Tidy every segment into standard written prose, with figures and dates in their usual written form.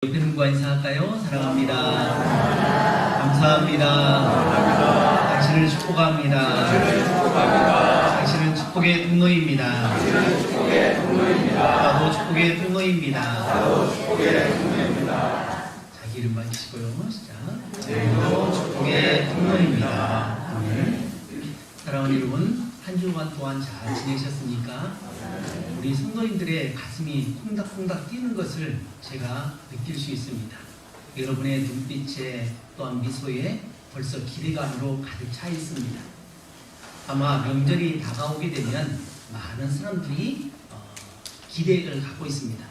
옆에 누구와 인사할까요? 사랑합니다. 감사합니다. 당신을 축복합니다. 당신은 축복의 통로입니다. 나도 축복의 통로입니다. 자기 이름 밝히시고요. 시작. 저희도 축복의 통로입니다. 사랑하는 여러분, 한 주간 동안 잘 지내셨습니까? 우리 성도님들의 가슴이 콩닥콩닥 뛰는 것을 제가 느낄 수 있습니다. 여러분의 눈빛에 또한 미소에 벌써 기대감으로 가득 차 있습니다. 아마 명절이 다가오게 되면 많은 사람들이 기대를 갖고 있습니다.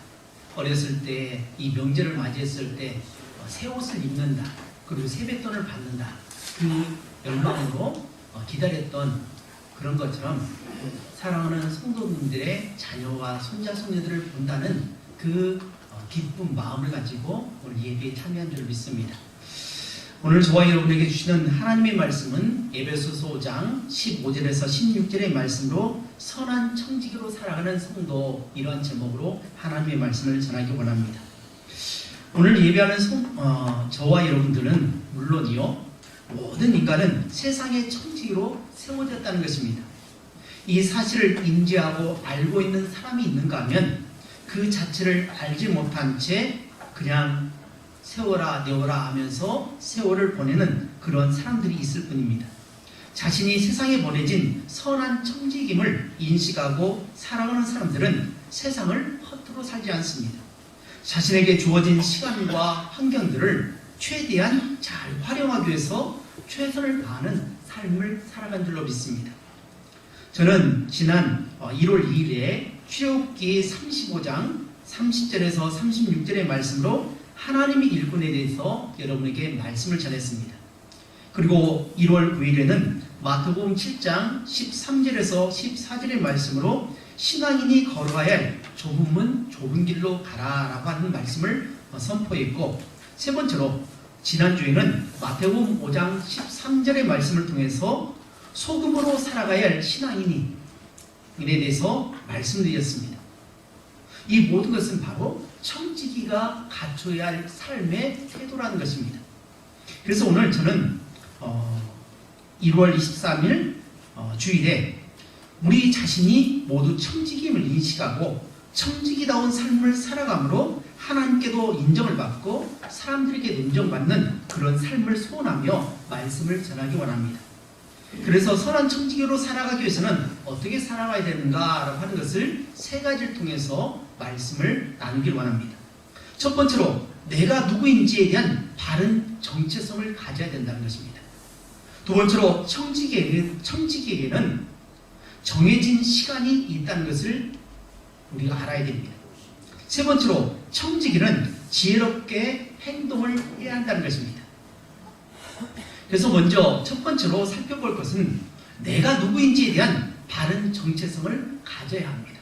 어렸을 때 이 명절을 맞이했을 때 새 옷을 입는다, 그리고 세뱃돈을 받는다, 그 열망으로 기다렸던 그런 것처럼 사랑하는 성도님들의 자녀와 손자 손녀들을 본다는 그 기쁜 마음을 가지고 오늘 예배에 참여한 줄 믿습니다. 오늘 저와 여러분에게 주시는 하나님의 말씀은 에베소서 5장 15절에서 16절의 말씀으로 선한 청지기로 살아가는 성도, 이러한 제목으로 하나님의 말씀을 전하기 원합니다. 오늘 예배하는 저와 여러분들은 물론이요, 모든 인간은 세상의 청지기로 세워졌다는 것입니다. 이 사실을 인지하고 알고 있는 사람이 있는가 하면 그 자체를 알지 못한 채 그냥 세워라 내워라 하면서 세월을 보내는 그런 사람들이 있을 뿐입니다. 자신이 세상에 보내진 선한 청지기임을 인식하고 살아가는 사람들은 세상을 허투루 살지 않습니다. 자신에게 주어진 시간과 환경들을 최대한 잘 활용하기 위해서 최선을 다하는 삶을 살아간 줄로 믿습니다. 저는 지난 1월 2일에 출애굽기 35장 30절에서 36절의 말씀으로 하나님의 일꾼에 대해서 여러분에게 말씀을 전했습니다. 그리고 1월 9일에는 마태복음 7장 13절에서 14절의 말씀으로 신앙인이 걸어가야 할 좁은 문 좁은 길로 가라라고 하는 말씀을 선포했고, 세 번째로 지난주에는 마태복음 5장 13절의 말씀을 통해서 소금으로 살아가야 할 신앙인에 대해서 말씀드렸습니다. 이 모든 것은 바로 청지기가 갖춰야 할 삶의 태도라는 것입니다. 그래서 오늘 저는 1월 23일 주일에 우리 자신이 모두 청지기임을 인식하고 청지기다운 삶을 살아감으로 하나님께도 인정을 받고 사람들에게도 인정받는 그런 삶을 소원하며 말씀을 전하기 원합니다. 그래서 선한 청지기로 살아가기 위해서는 어떻게 살아가야 되는가라고 하는 것을 세 가지를 통해서 말씀을 나누길 원합니다. 첫 번째로 내가 누구인지에 대한 바른 정체성을 가져야 된다는 것입니다. 두 번째로 청지기에게는 정해진 시간이 있다는 것을 우리가 알아야 됩니다. 세 번째로 청지기는 지혜롭게 행동을 해야 한다는 것입니다. 그래서 먼저 첫 번째로 살펴볼 것은 내가 누구인지에 대한 바른 정체성을 가져야 합니다.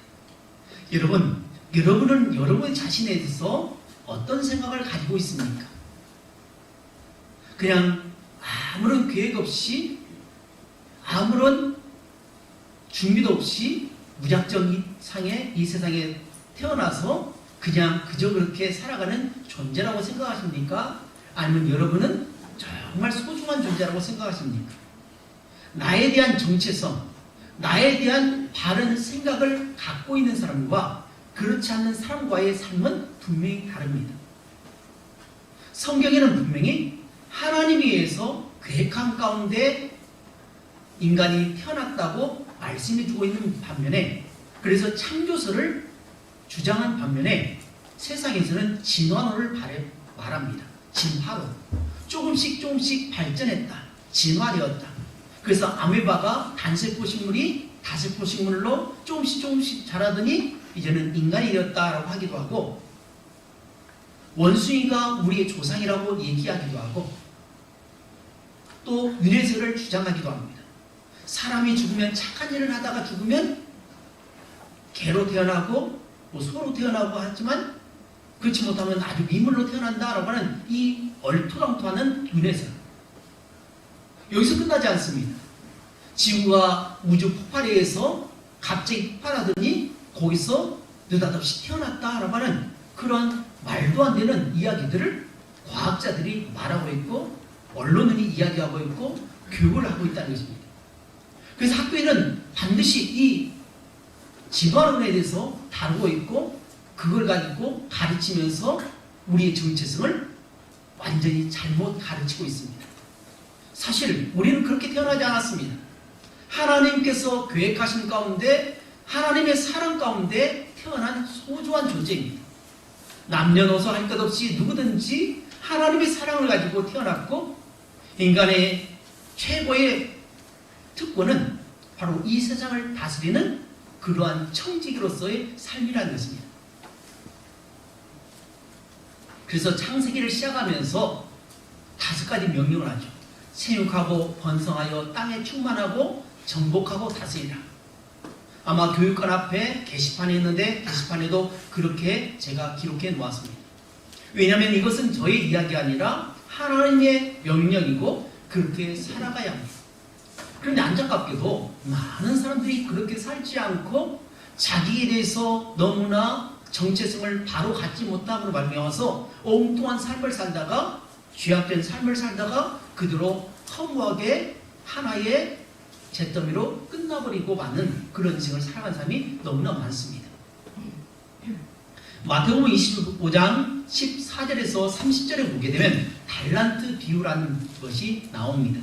여러분은 여러분 자신에 대해서 어떤 생각을 가지고 있습니까? 그냥 아무런 계획 없이 아무런 준비도 없이 무작정상에 이 세상에 태어나서 그냥 그저 그렇게 살아가는 존재라고 생각하십니까? 아니면 여러분은 정말 소중한 존재라고 생각하십니까? 나에 대한 정체성, 나에 대한 바른 생각을 갖고 있는 사람과 그렇지 않는 사람과의 삶은 분명히 다릅니다. 성경에는 분명히 하나님에 의해서 계획한 가운데 인간이 태어났다고 말씀해 주고 있는 반면에, 그래서 창조설을 주장한 반면에 세상에서는 진화론을 말합니다. 진화론. 조금씩 발전했다. 진화되었다. 그래서 아메바가 단세포 식물이 다세포 식물로 조금씩 자라더니 이제는 인간이 되었다라고 하기도 하고, 원숭이가 우리의 조상이라고 얘기하기도 하고, 또 윤회설을 주장하기도 합니다. 사람이 죽으면 착한 일을 하다가 죽으면 개로 태어나고 소로 태어나고 하지만 그렇지 못하면 아주 미물로 태어난다라고 하는 이 얼토당토하는 윤회설. 여기서 끝나지 않습니다. 지구가 우주 폭발에 의해서 갑자기 폭발하더니 거기서 느닷없이 태어났다라고 하는 그런 말도 안 되는 이야기들을 과학자들이 말하고 있고 언론이 이야기하고 있고 교육을 하고 있다는 것입니다. 그래서 학교에는 반드시 이 집안론에 대해서 다루고 있고 그걸 가지고 가르치면서 우리의 정체성을 완전히 잘못 가르치고 있습니다. 사실 우리는 그렇게 태어나지 않았습니다. 하나님께서 계획하신 가운데 하나님의 사랑 가운데 태어난 소중한 존재입니다. 남녀노소 할 것 없이 누구든지 하나님의 사랑을 가지고 태어났고 인간의 최고의 특권은 바로 이 세상을 다스리는 그러한 청지기로서의 삶이라는 것입니다. 그래서 창세기를 시작하면서 5가지 명령을 하죠. 생육하고 번성하여 땅에 충만하고 정복하고 다스리라. 아마 교육관 앞에 게시판이 있는데 게시판에도 그렇게 제가 기록해 놓았습니다. 왜냐하면 이것은 저의 이야기가 아니라 하나님의 명령이고 그렇게 살아가야 합니다. 그런데 안타깝게도 많은 사람들이 그렇게 살지 않고 자기에 대해서 너무나 정체성을 바로 갖지 못함으로 말미암아서 엉뚱한 삶을 살다가 죄악된 삶을 살다가 그대로 허무하게 하나의 잿더미로 끝나버리고 마는 그런 인생을 살아간 사람이 너무나 많습니다. 마태복음 25장 14절에서 30절에 보게 되면 달란트 비유라는 것이 나옵니다.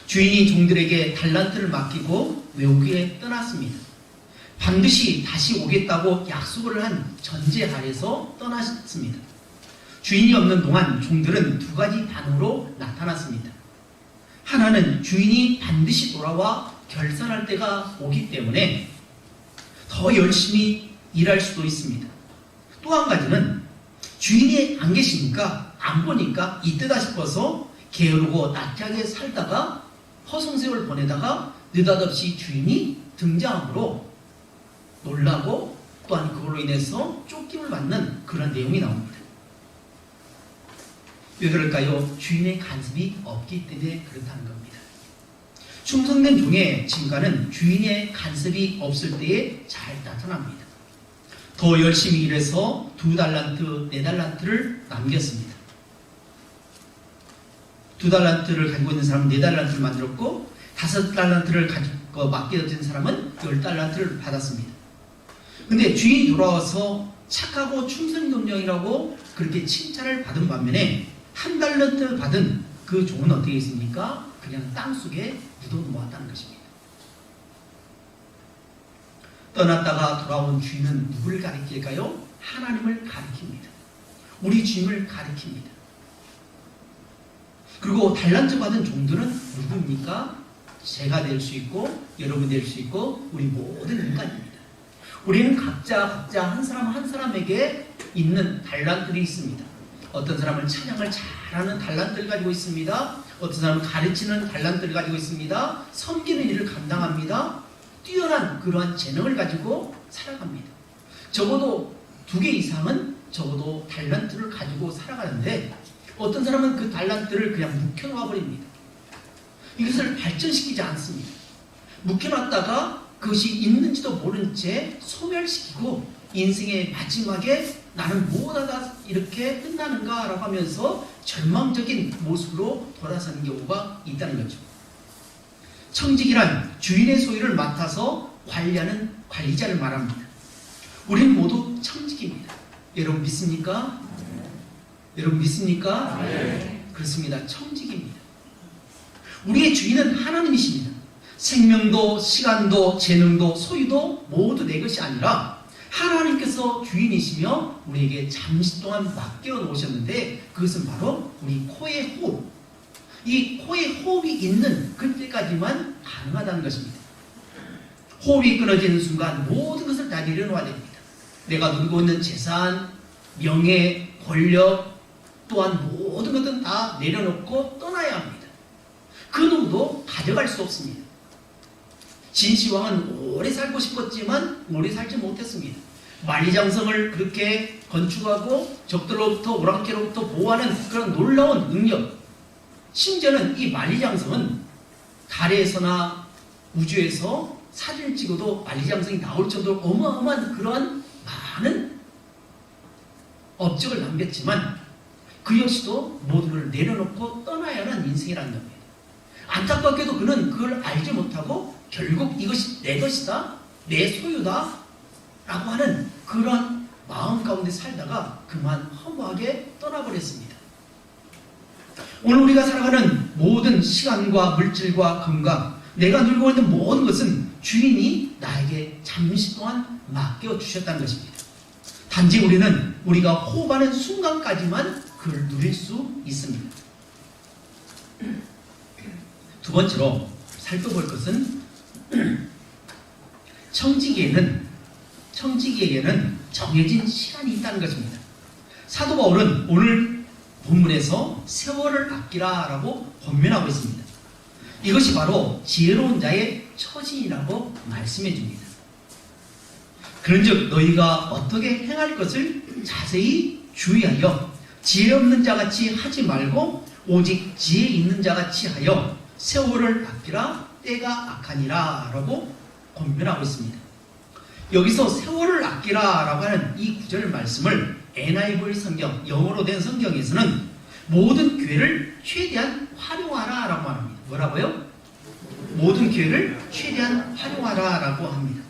주인이 종들에게 달란트를 맡기고 외국에 떠났습니다. 반드시 다시 오겠다고 약속을 한 전제하에서 떠났습니다. 주인이 없는 동안 종들은 2가지 반응으로 나타났습니다. 하나는 주인이 반드시 돌아와 결산할 때가 오기 때문에 더 열심히 일할 수도 있습니다. 또 한 가지는 주인이 안 계시니까 안 보니까 이때다 싶어서 게으르고 나태하게 살다가 허송세월 보내다가 느닷없이 주인이 등장함으로 놀라고 또한 그걸로 인해서 쫓김을 받는 그런 내용이 나옵니다. 왜 그럴까요? 주인의 간섭이 없기 때문에 그렇다는 겁니다. 충성된 종의 증가는 주인의 간섭이 없을 때에 잘 나타납니다. 더 열심히 일해서 2달란트, 4달란트를 남겼습니다. 2달란트를 가지고 있는 사람은 4달란트를 만들었고 5달란트를 가지고 맡겨진 사람은 10달란트를 받았습니다. 근데 주인이 돌아와서 착하고 충성경영이라고 그렇게 칭찬을 받은 반면에 1달란트 받은 그 종은 어떻게 했습니까? 그냥 땅속에 묻어놓았다는 것입니다. 떠났다가 돌아온 주인은 누구를 가리킬까요? 하나님을 가리킵니다. 우리 주님을 가리킵니다. 그리고 달란트 받은 종들은 누구입니까? 제가 될 수 있고 여러분 될 수 있고 우리 모든 인간입니다. 우리는 각자 한 사람 한 사람에게 있는 달란트들이 있습니다. 어떤 사람은 찬양을 잘하는 달란트를 가지고 있습니다. 어떤 사람은 가르치는 달란트를 가지고 있습니다. 섬기는 일을 감당합니다. 뛰어난 그러한 재능을 가지고 살아갑니다. 적어도 2개 이상은 적어도 달란트를 가지고 살아가는데 어떤 사람은 그 달란트를 그냥 묵혀놓아 버립니다. 이것을 발전시키지 않습니다. 묵혀놨다가 그것이 있는지도 모른 채 소멸시키고 인생의 마지막에 나는 뭐하다 이렇게 끝나는가 라고 하면서 절망적인 모습으로 돌아서는 경우가 있다는 거죠. 청직이란 주인의 소유를 맡아서 관리하는 관리자를 말합니다. 우리는 모두 청직입니다. 여러분 믿습니까? 여러분 믿습니까? 네. 그렇습니다. 청직입니다. 우리의 주인은 하나님이십니다. 생명도 시간도 재능도 소유도 모두 내 것이 아니라 하나님께서 주인이시며 우리에게 잠시 동안 맡겨 놓으셨는데 그것은 바로 우리 코의 호흡. 이 코에 호흡이 있는 그때까지만 가능하다는 것입니다. 호흡이 끊어지는 순간 모든 것을 다 내려놓아야 됩니다. 내가 누리고 있는 재산, 명예, 권력 또한 모든 것들은 다 내려놓고 떠나야 합니다. 그 누구도 가져갈 수 없습니다. 진시황은 오래 살고 싶었지만 오래 살지 못했습니다. 만리장성을 그렇게 건축하고 적들로부터 오랑캐로부터 보호하는 그런 놀라운 능력, 심지어는 이 만리장성은 달에서나 우주에서 사진을 찍어도 만리장성이 나올 정도로 어마어마한 그러한 많은 업적을 남겼지만 그 역시도 모든 걸 내려놓고 떠나야 하는 인생이라는 겁니다. 안타깝게도 그는 그걸 알지 못하고 결국 이것이 내 것이다, 내 소유다 라고 하는 그런 마음 가운데 살다가 그만 허무하게 떠나버렸습니다. 오늘 우리가 살아가는 모든 시간과 물질과 건강, 내가 누리고 있는 모든 것은 주인이 나에게 잠시 동안 맡겨주셨다는 것입니다. 단지 우리는 우리가 호흡하는 순간까지만 그걸 누릴 수 있습니다. 두 번째로 살펴볼 것은 청지기에게는 정해진 시간이 있다는 것입니다. 사도 바울은 오늘 본문에서 세월을 아끼라 라고 권면하고 있습니다. 이것이 바로 지혜로운 자의 처신이라고 말씀해 줍니다. 그런즉 너희가 어떻게 행할 것을 자세히 주의하여 지혜 없는 자같이 하지 말고 오직 지혜 있는 자같이 하여 세월을 아끼라 때가 악하니라 라고 권면하고 있습니다. 여기서 세월을 아끼라 라고 하는 이 구절 말씀을 NIV 성경, 영어로 된 성경에서는 모든 기회를 최대한 활용하라 라고 합니다. 뭐라고요? 모든 기회를 최대한 활용하라 라고 합니다.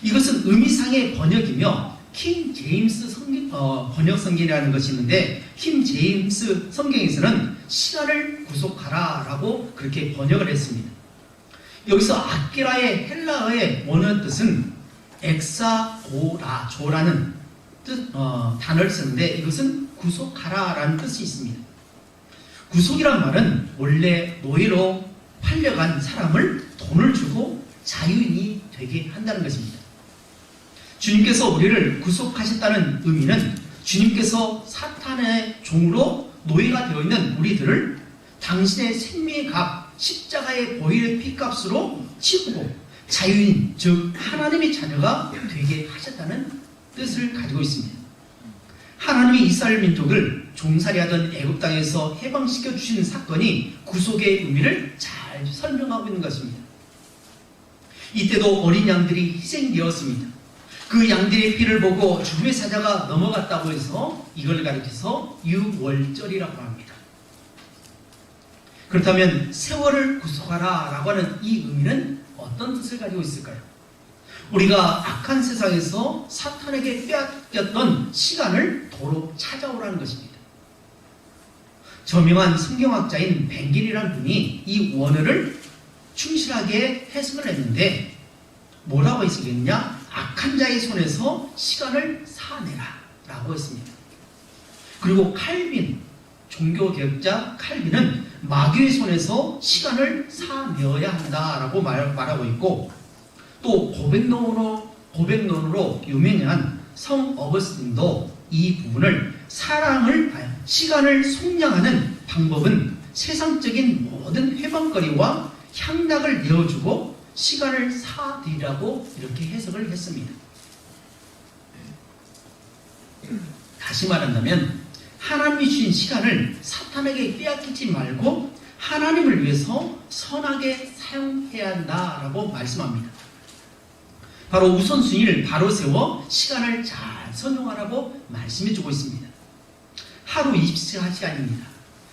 이것은 의미상의 번역이며 킹 제임스 번역 성경이라는 것이 있는데 킹 제임스 성경에서는 시간을 구속하라 라고 그렇게 번역을 했습니다. 여기서 아끼라의 헬라어의 원어 뜻은 엑사고라조라는 단어를 쓰는데 이것은 구속하라 라는 뜻이 있습니다. 구속이란 말은 원래 노예로 팔려간 사람을 돈을 주고 자유인이 되게 한다는 것입니다. 주님께서 우리를 구속하셨다는 의미는 주님께서 사탄의 종으로 노예가 되어 있는 우리들을 당신의 생명의 값, 십자가의 보혈의 피값으로 치우고 자유인, 즉 하나님의 자녀가 되게 하셨다는 뜻을 가지고 있습니다. 하나님이 이스라엘 민족을 종살이하던 애굽 땅에서 해방시켜 주신 사건이 구속의 의미를 잘 설명하고 있는 것입니다. 이때도 어린 양들이 희생되었습니다. 그 양들의 피를 보고 주의 사자가 넘어갔다고 해서 이걸 가리켜서 유월절이라고 합니다. 그렇다면 세월을 구속하라 라고 하는 이 의미는 어떤 뜻을 가지고 있을까요? 우리가 악한 세상에서 사탄에게 빼앗겼던 시간을 도로 찾아오라는 것입니다. 저명한 성경학자인 벤길이라는 분이 이 원어를 충실하게 해석을 했는데 뭐라고 했겠느냐? 악한 자의 손에서 시간을 사내라 라고 했습니다. 그리고 칼빈, 종교개혁자 칼빈은 마귀의 손에서 시간을 사내어야 한다라고 말하고 있고 또 고백론으로 유명한 성 어거스틴도 이 부분을 시간을 속량하는 방법은 세상적인 모든 회방거리와 향락을 내어주고 시간을 사들이라고 이렇게 해석을 했습니다. 다시 말한다면 하나님이 주신 시간을 사탄에게 빼앗기지 말고 하나님을 위해서 선하게 사용해야 한다라고 말씀합니다. 바로 우선순위를 바로 세워 시간을 잘 선용하라고 말씀해주고 있습니다. 하루 24시간입니다.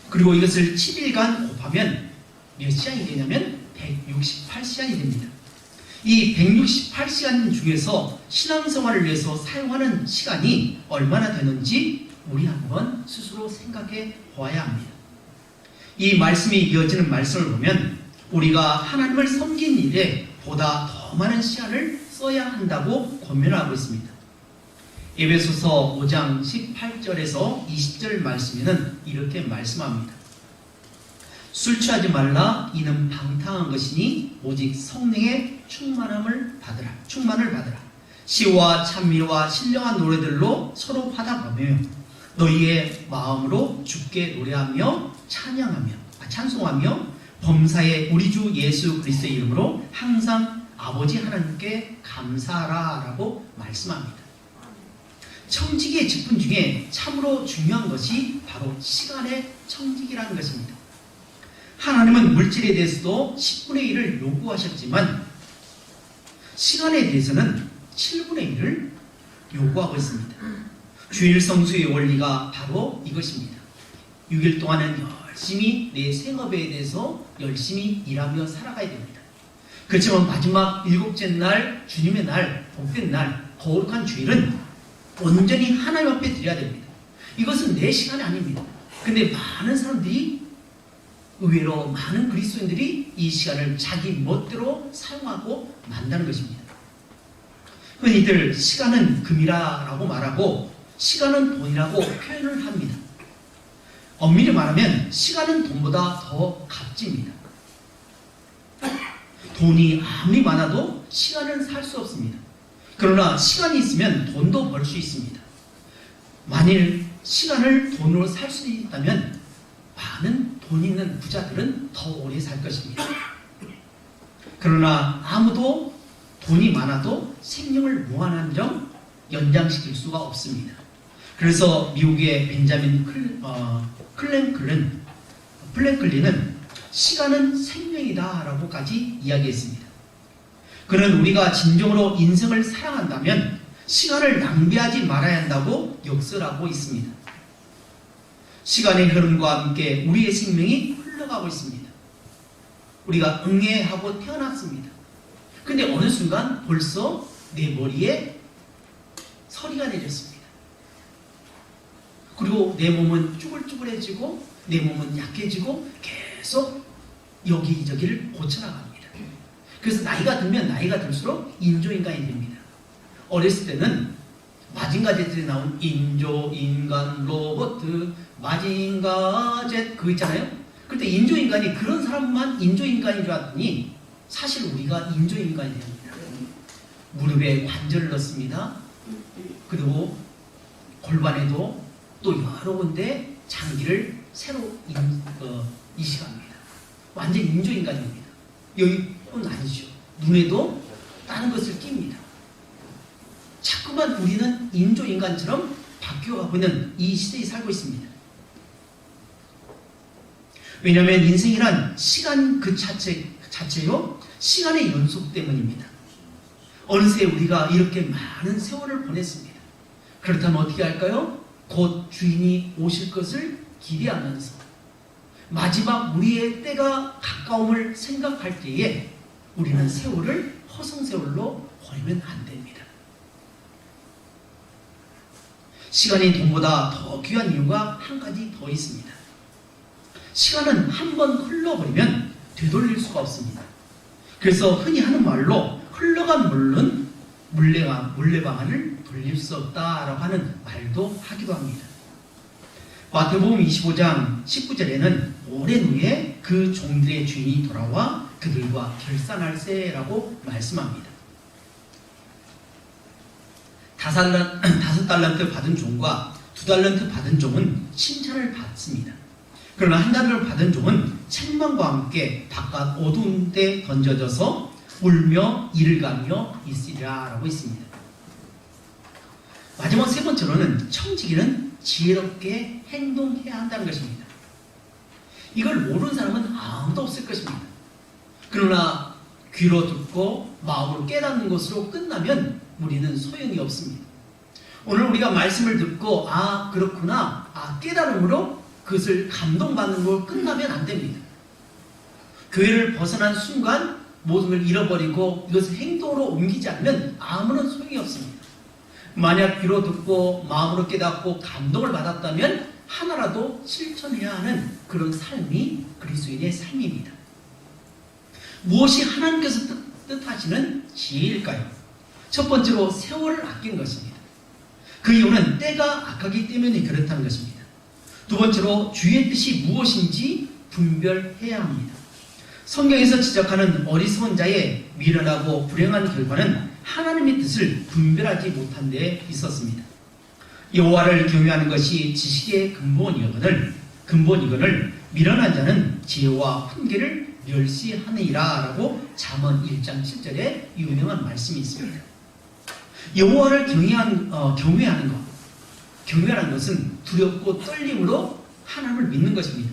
그리고 이것을 7일간 곱하면 몇 시간이 되냐면 168시간이 됩니다. 이 168시간 중에서 신앙생활을 위해서 사용하는 시간이 얼마나 되는지 우리 한번 스스로 생각해 보아야 합니다. 이 말씀이 이어지는 말씀을 보면 우리가 하나님을 섬긴 일에 보다 더 많은 시간을 써야 한다고 권면하고 있습니다. 에베소서 5장 18절에서 20절 말씀에는 이렇게 말씀합니다. 술 취하지 말라. 이는 방탕한 것이니 오직 성령의 충만을 받으라. 시와 찬미와 신령한 노래들로 서로 화답하며 너희의 마음으로 주께 노래하며 찬송하며 범사에 우리 주 예수 그리스도의 이름으로 항상 아버지 하나님께 감사하라 라고 말씀합니다. 청지기의 직분 중에 참으로 중요한 것이 바로 시간의 청지기라는 것입니다. 하나님은 물질에 대해서도 10분의 1을 요구하셨지만 시간에 대해서는 7분의 1을 요구하고 있습니다. 주일 성수의 원리가 바로 이것입니다. 6일 동안은 열심히 내 생업에 대해서 열심히 일하며 살아가야 됩니다. 그렇지만 마지막 7째 날, 주님의 날, 복된 날, 거룩한 주일은 온전히 하나님 앞에 드려야 됩니다. 이것은 내 시간이 아닙니다. 근데 많은 사람들이, 의외로 많은 그리스도인들이 이 시간을 자기 멋대로 사용하고 만다는 것입니다. 흔히들 시간은 금이라고 말하고 시간은 돈이라고 표현을 합니다. 엄밀히 말하면 시간은 돈보다 더 값집니다. 돈이 아무리 많아도 시간은 살 수 없습니다. 그러나 시간이 있으면 돈도 벌 수 있습니다. 만일 시간을 돈으로 살 수 있다면 많은 돈 있는 부자들은 더 오래 살 것입니다. 그러나 아무도 돈이 많아도 생명을 무한한정 연장시킬 수가 없습니다. 그래서 미국의 벤자민 플랭클린은 시간은 생명이다 라고까지 이야기했습니다. 그는 우리가 진정으로 인생을 사랑한다면 시간을 낭비하지 말아야 한다고 역설하고 있습니다. 시간의 흐름과 함께 우리의 생명이 흘러가고 있습니다. 우리가 응애하고 태어났습니다. 근데 어느 순간 벌써 내 머리에 서리가 내렸습니다. 그리고 내 몸은 쭈글쭈글해지고 내 몸은 약해지고 계속 여기저기를 고쳐나갑니다. 그래서 나이가 들면 나이가 들수록 인조인간이 됩니다. 어렸을 때는 마징가젯에 나온 인조인간 로봇 마징가젯 그거 있잖아요. 그때 인조인간이 그런 사람만 인조인간인 줄 알았더니 사실 우리가 인조인간이 됩니다. 무릎에 관절을 넣습니다. 그리고 골반에도 또 여러 군데 장기를 새로 이식합니다. 완전 인조인간입니다. 여기뿐 아니죠. 눈에도 다른 것을 낍니다. 자꾸만 우리는 인조인간처럼 바뀌어가고 있는 이 시대에 살고 있습니다. 왜냐하면 인생이란 시간 그 자체요 시간의 연속 때문입니다. 어느새 우리가 이렇게 많은 세월을 보냈습니다. 그렇다면 어떻게 할까요? 곧 주인이 오실 것을 기대하면서 마지막 우리의 때가 가까움을 생각할 때에 우리는 세월을 허송세월로 버리면 안 됩니다. 시간이 돈보다 더 귀한 이유가 한 가지 더 있습니다. 시간은 한 번 흘러버리면 되돌릴 수가 없습니다. 그래서 흔히 하는 말로 흘러간 물은 물레방아를 돌릴 수 없다라고 하는 말도 하기도 합니다. 마태복음 25장 19절에는 오랜 후에 그 종들의 주인이 돌아와 그들과 결산할세라고 말씀합니다. 5달란트 받은 종과 2달란트 받은 종은 칭찬을 받습니다. 그러나 1달란트 받은 종은 책망과 함께 바깥 어두운 데 던져져서 울며 이를 가며 있으리라 라고 있습니다. 마지막 세 번째로는 청지기는 지혜롭게 행동해야 한다는 것입니다. 이걸 모르는 사람은 아무도 없을 것입니다. 그러나 귀로 듣고 마음으로 깨닫는 것으로 끝나면 우리는 소용이 없습니다. 오늘 우리가 말씀을 듣고 그렇구나 깨달음으로 그것을 감동받는 걸로 끝나면 안 됩니다. 교회를 벗어난 순간 모든 걸 잃어버리고 이것을 행동으로 옮기지 않으면 아무런 소용이 없습니다. 만약 귀로 듣고 마음으로 깨닫고 감동을 받았다면 하나라도 실천해야 하는 그런 삶이 그리스도인의 삶입니다. 무엇이 하나님께서 뜻하시는 지혜일까요? 첫 번째로 세월을 아낀 것입니다. 그 이유는 때가 악하기 때문에 그렇다는 것입니다. 두 번째로 주의 뜻이 무엇인지 분별해야 합니다. 성경에서 지적하는 어리석은 자의 미련하고 불행한 결과는 하나님의 뜻을 분별하지 못한 데 있었습니다. 여호와를 경외하는 것이 지식의 근본이거늘 미련한 자는 지혜와 훈계를 멸시하느니라 라고 잠언 1장 7절에 유명한 말씀이 있습니다. 여호와를 경외하는 것은 두렵고 떨림으로 하나님을 믿는 것입니다.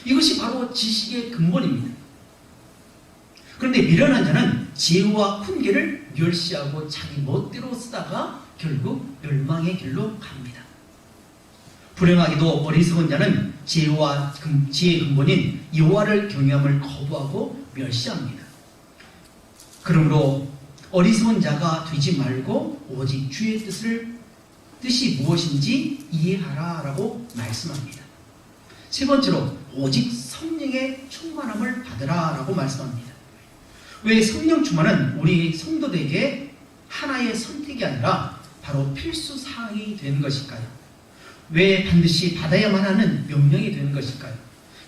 이것이 바로 지식의 근본입니다. 그런데 미련한 자는 지혜와 훈계를 멸시하고 자기 멋대로 쓰다가 결국 멸망의 길로 갑니다. 불행하게도 어리석은 자는 지혜의 근본인 여호와를 경외함을 거부하고 멸시합니다. 그러므로 어리석은 자가 되지 말고 오직 주의 뜻이 무엇인지 이해하라 라고 말씀합니다. 세 번째로 오직 성령의 충만함을 받으라 라고 말씀합니다. 왜 성령 충만은 우리 성도들에게 하나의 선택이 아니라 바로 필수 사항이 되는 것일까요? 왜 반드시 받아야만 하는 명령이 되는 것일까요?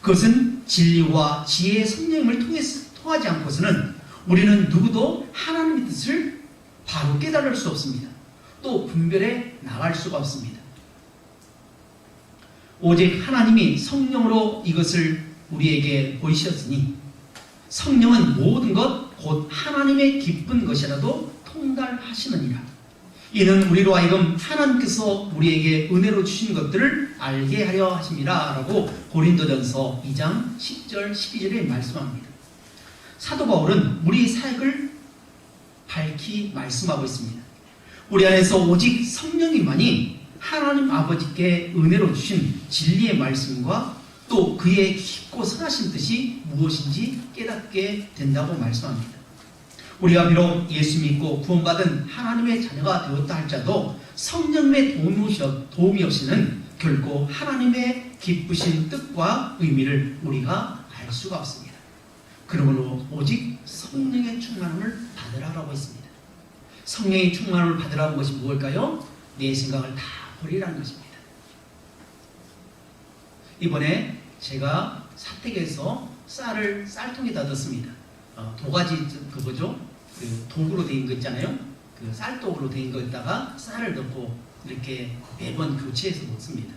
그것은 진리와 지혜의 성령을 통하지 않고서는 우리는 누구도 하나님의 뜻을 바로 깨달을 수 없습니다. 또 분별해 나갈 수가 없습니다. 오직 하나님이 성령으로 이것을 우리에게 보이셨으니 성령은 모든 것 곧 하나님의 기쁜 것이라도 통달하시느니라. 이는 우리로 하여금 하나님께서 우리에게 은혜로 주신 것들을 알게 하려 하심이라 라고 고린도전서 2장 10절 12절에 말씀합니다. 사도 바울은 우리 사역을 밝히 말씀하고 있습니다. 우리 안에서 오직 성령님만이 하나님 아버지께 은혜로 주신 진리의 말씀과 또 그의 깊고 선하신 뜻이 무엇인지 깨닫게 된다고 말씀합니다. 우리가 비록 예수 믿고 구원받은 하나님의 자녀가 되었다 할지라도 성령의 도움이 없이는 결코 하나님의 기쁘신 뜻과 의미를 우리가 알 수가 없습니다. 그러므로 오직 성령의 충만함을 받으라라고 했습니다. 성령의 충만함을 받으라는 것이 무엇일까요? 내 생각을 다 버리라는 것입니다. 이번에 제가 사택에서 쌀을 쌀통에다 넣습니다. 도가지 그거죠? 그 독으로 된 거 있잖아요. 그 쌀독으로 된 거에다가 쌀을 넣고 이렇게 매번 교체해서 먹습니다.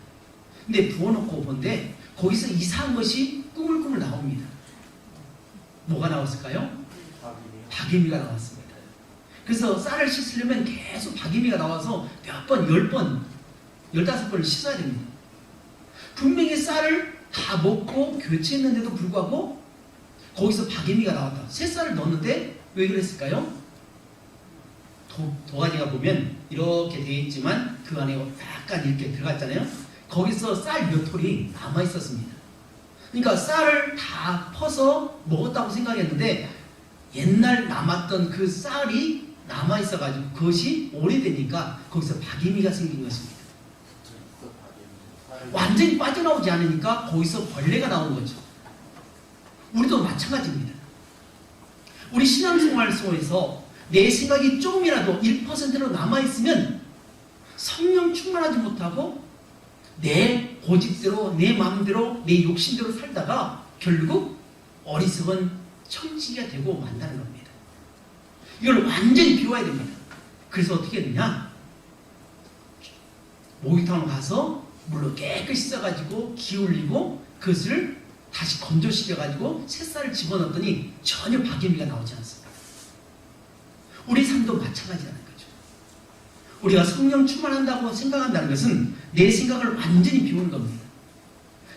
근데 부어놓고 본데 거기서 이상한 것이 꾸물꾸물 나옵니다. 뭐가 나왔을까요? 박이미가 나왔습니다. 그래서 쌀을 씻으려면 계속 박이미가 나와서 몇 번, 10번, 15번을 씻어야 됩니다. 분명히 쌀을 다 먹고 교체했는데도 불구하고 거기서 박이미가 나왔다. 새 쌀을 넣었는데 왜 그랬을까요? 도가니가 보면 이렇게 되어 있지만 그 안에 약간 이렇게 들어갔잖아요. 거기서 쌀 몇 톨이 남아 있었습니다. 그러니까 쌀을 다 퍼서 먹었다고 생각했는데 옛날 남았던 그 쌀이 남아 있어가지고 그것이 오래되니까 거기서 박이미가 생긴 것입니다. 완전히 빠져나오지 않으니까 거기서 벌레가 나온 거죠. 우리도 마찬가지입니다. 우리 신앙생활 속에서 내 생각이 조금이라도 1%로 남아있으면 성령 충만하지 못하고 내 고집대로, 내 마음대로, 내 욕심대로 살다가 결국 어리석은 청지기가 되고 만다는 겁니다. 이걸 완전히 비워야 됩니다. 그래서 어떻게 되냐? 목욕탕을 가서 물로 깨끗이 써가지고 기울이고 그것을 다시 건조시켜가지고 새쌀을 집어넣었더니 전혀 박이미가 나오지 않습니다. 우리 삶도 마찬가지라는 거죠. 우리가 성령 충만한다고 생각한다는 것은 내 생각을 완전히 비우는 겁니다.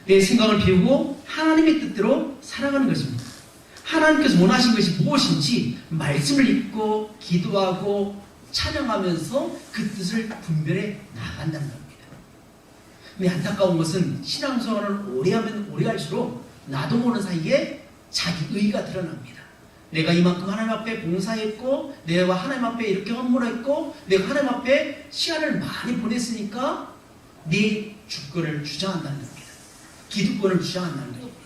내 생각을 비우고 하나님의 뜻대로 살아가는 것입니다. 하나님께서 원하신 것이 무엇인지 말씀을 읽고 기도하고 찬양하면서 그 뜻을 분별해 나간다는 겁니다. 근데 안타까운 것은 신앙생활을 오래하면 오래할수록 나도 모르는 사이에 자기 의가 드러납니다. 내가 이만큼 하나님 앞에 봉사했고 내가 하나님 앞에 이렇게 헌물했고 내가 하나님 앞에 시간을 많이 보냈으니까 네 주권을 주장한다는 겁니다. 기득권을 주장한다는 겁니다.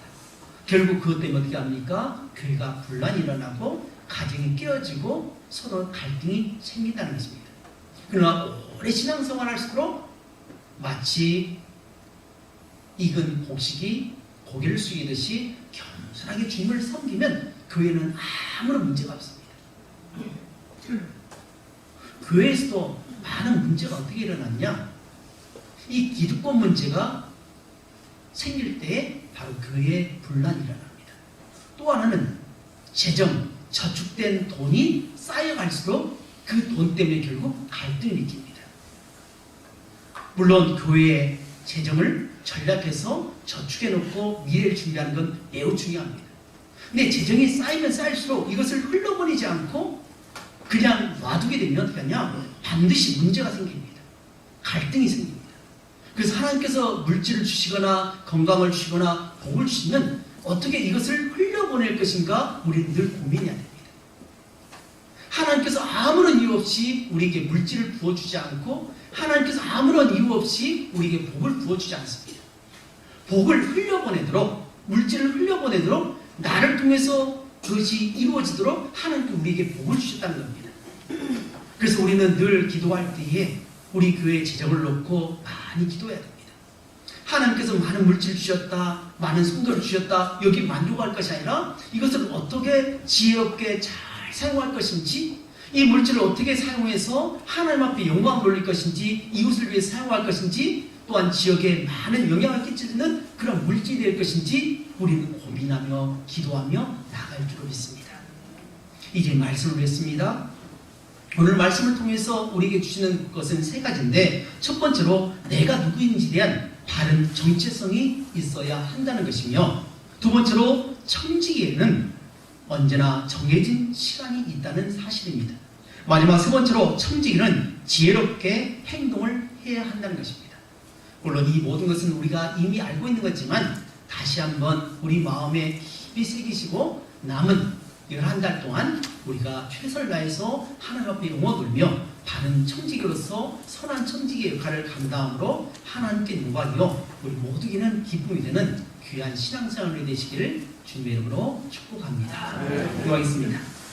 결국 그것 때문에 어떻게 합니까? 교회가 분란이 일어나고 가정이 깨어지고 서로 갈등이 생긴다는 것입니다. 그러나 오래 신앙생활 할수록 마치 익은 곡식이 고개를 숙이듯이 겸손하게 주님을 섬기면 교회는 아무런 문제가 없습니다. 교회에서도 많은 문제가 어떻게 일어났냐? 이 기득권 문제가 생길 때 바로 교회에 분란이 일어납니다. 또 하나는 재정, 저축된 돈이 쌓여갈수록 그 돈 때문에 결국 갈등을 일으킵니다. 물론 교회의 재정을 전략해서 저축해놓고 미래를 준비하는 건 매우 중요합니다. 근데 재정이 쌓이면 쌓일수록 이것을 흘러보내지 않고 그냥 놔두게 되면 어떻게 하냐? 반드시 문제가 생깁니다. 갈등이 생깁니다. 그래서 하나님께서 물질을 주시거나 건강을 주시거나 복을 주시면 어떻게 이것을 흘려보낼 것인가 우리는 늘 고민해야 됩니다. 하나님께서 아무런 이유 없이 우리에게 물질을 부어주지 않고 하나님께서 아무런 이유 없이 우리에게 복을 부어주지 않습니다. 복을 흘려보내도록 물질을 흘려보내도록 나를 통해서 그것이 이루어지도록 하나님께 우리에게 복을 주셨다는 겁니다. 그래서 우리는 늘 기도할 때에 우리 교회의 재정을 놓고 많이 기도해야 됩니다. 하나님께서 많은 물질을 주셨다, 많은 성도를 주셨다, 여기 만족할 것이 아니라 이것을 어떻게 지혜롭게 잘 사용할 것인지, 이 물질을 어떻게 사용해서 하나님 앞에 영광을 돌릴 것인지, 이웃을 위해 사용할 것인지, 또한 지역에 많은 영향을 끼치는 그런 물질이 될 것인지 우리는 고민하며 기도하며 나갈 줄로 믿습니다. 이제 말씀을 뵙습니다. 오늘 말씀을 통해서 우리에게 주시는 것은 세 가지인데, 첫 번째로 내가 누구인지에 대한 바른 정체성이 있어야 한다는 것이며, 두 번째로 청지기에는 언제나 정해진 시간이 있다는 사실입니다. 마지막 세 번째로 청지기는 지혜롭게 행동을 해야 한다는 것입니다. 물론 이 모든 것은 우리가 이미 알고 있는 거지만 다시 한번 우리 마음에 깊이 새기시고 남은 11달 동안 우리가 최선을 다해서 하나님 앞에 영광 돌며 바른 청지기로서 선한 청지기의 역할을 감당함으로 하나님께 영광이요 우리 모두에게는 기쁨이 되는 귀한 신앙생활이 되시기를 주님의 이름으로 축복합니다. 기도하겠습니다.